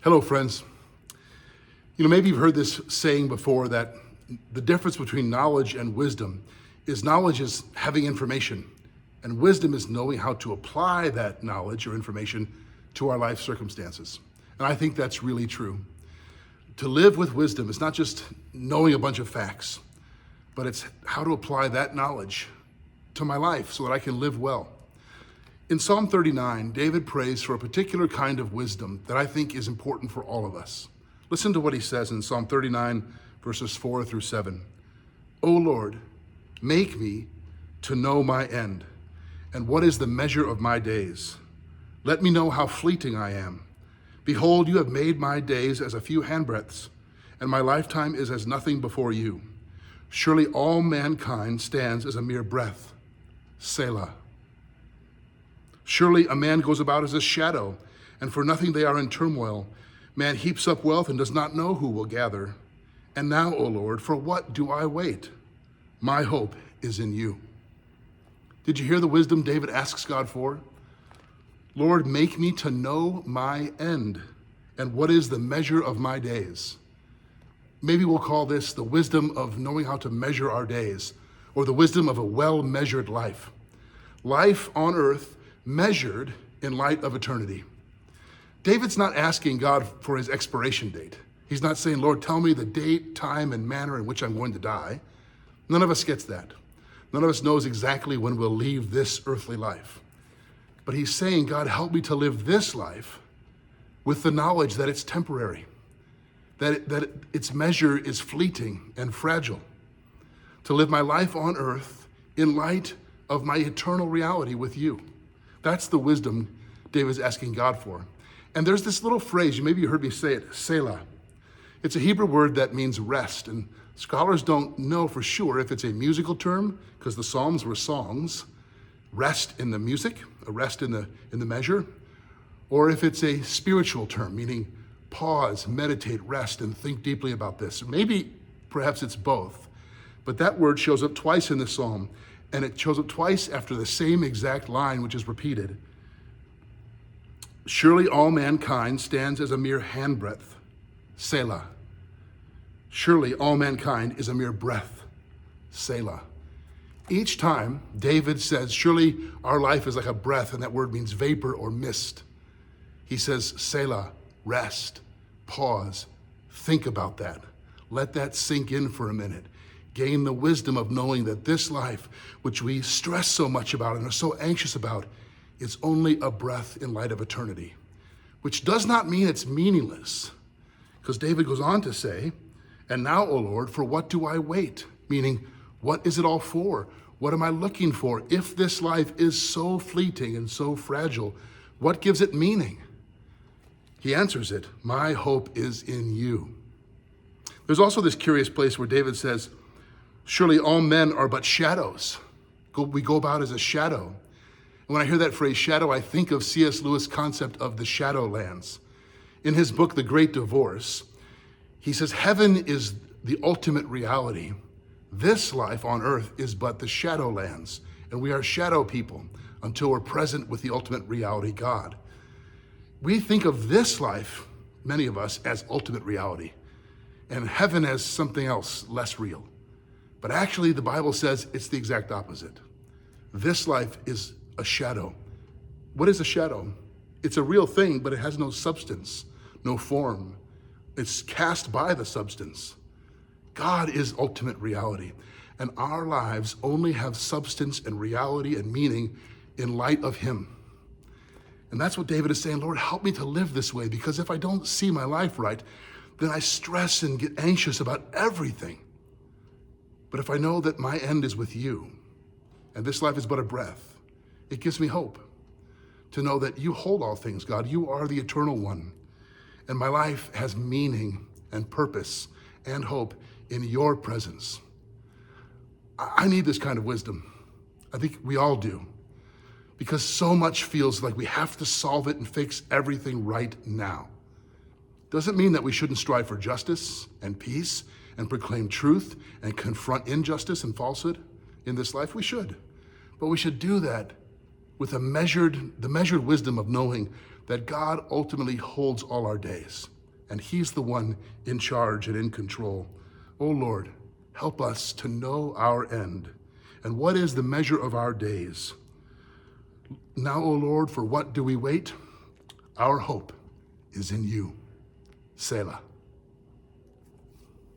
Hello, friends. Maybe you've heard this saying before that the difference between knowledge and wisdom is knowledge is having information, and wisdom is knowing how to apply that knowledge or information to our life circumstances. And I think that's really true. To live with wisdom is not just knowing a bunch of facts, but it's how to apply that knowledge to my life so that I can live well. In Psalm 39, David prays for a particular kind of wisdom that I think is important for all of us. Listen to what he says in Psalm 39, verses 4 through 7. O Lord, make me to know my end, and what is the measure of my days. Let me know how fleeting I am. Behold, you have made my days as a few handbreadths, and my lifetime is as nothing before you. Surely all mankind stands as a mere breath. Selah. Surely a man goes about as a shadow, and for nothing they are in turmoil. Man heaps up wealth and does not know who will gather. And now, O Lord, for what do I wait? My hope is in you. Did you hear the wisdom David asks God for? Lord, make me to know my end, and what is the measure of my days. Maybe we'll call this the wisdom of knowing how to measure our days, or the wisdom of a well-measured life. Life on earth measured in light of eternity. David's not asking God for his expiration date. He's not saying, Lord, tell me the date, time, and manner in which I'm going to die. None of us gets that. None of us knows exactly when we'll leave this earthly life. But he's saying, God, help me to live this life with the knowledge that it's temporary, that its measure is fleeting and fragile. To live my life on earth in light of my eternal reality with you. That's the wisdom David's asking God for. And there's this little phrase, maybe you heard me say it, Selah. It's a Hebrew word that means rest, and scholars don't know for sure if it's a musical term, because the Psalms were songs, rest in the music, a rest in the measure, or if it's a spiritual term, meaning pause, meditate, rest, and think deeply about this. Maybe, perhaps it's both, but that word shows up twice in the Psalm, and it shows up twice after the same exact line, which is repeated. Surely all mankind stands as a mere handbreadth. Selah. Surely all mankind is a mere breath. Selah. Each time David says, surely our life is like a breath, and that word means vapor or mist. He says, Selah, rest, pause, think about that. Let that sink in for a minute. Gain the wisdom of knowing that this life, which we stress so much about and are so anxious about, is only a breath in light of eternity, which does not mean it's meaningless, because David goes on to say, and now, O Lord, for what do I wait? Meaning, what is it all for? What am I looking for? If this life is so fleeting and so fragile, what gives it meaning? He answers it, my hope is in you. There's also this curious place where David says, surely all men are but shadows. We go about as a shadow. And when I hear that phrase, shadow, I think of C.S. Lewis' concept of the shadowlands. In his book, The Great Divorce, he says, heaven is the ultimate reality. This life on earth is but the shadowlands, and we are shadow people until we're present with the ultimate reality, God. We think of this life, many of us, as ultimate reality, and heaven as something else less real. But actually, the Bible says it's the exact opposite. This life is a shadow. What is a shadow? It's a real thing, but it has no substance, no form. It's cast by the substance. God is ultimate reality, and our lives only have substance and reality and meaning in light of Him. And that's what David is saying, Lord, help me to live this way, because if I don't see my life right, then I stress and get anxious about everything. But if I know that my end is with you, and this life is but a breath, it gives me hope to know that you hold all things, God. You are the eternal one. And my life has meaning and purpose and hope in your presence. I need this kind of wisdom. I think we all do. Because so much feels like we have to solve it and fix everything right now. Doesn't mean that we shouldn't strive for justice and peace and proclaim truth and confront injustice and falsehood in this life. We should. But we should do that with the measured wisdom of knowing that God ultimately holds all our days. and he's the one in charge and in control. Oh Lord, help us to know our end and what is the measure of our days. Now, O Lord, for what do we wait? Our hope is in you. Selah.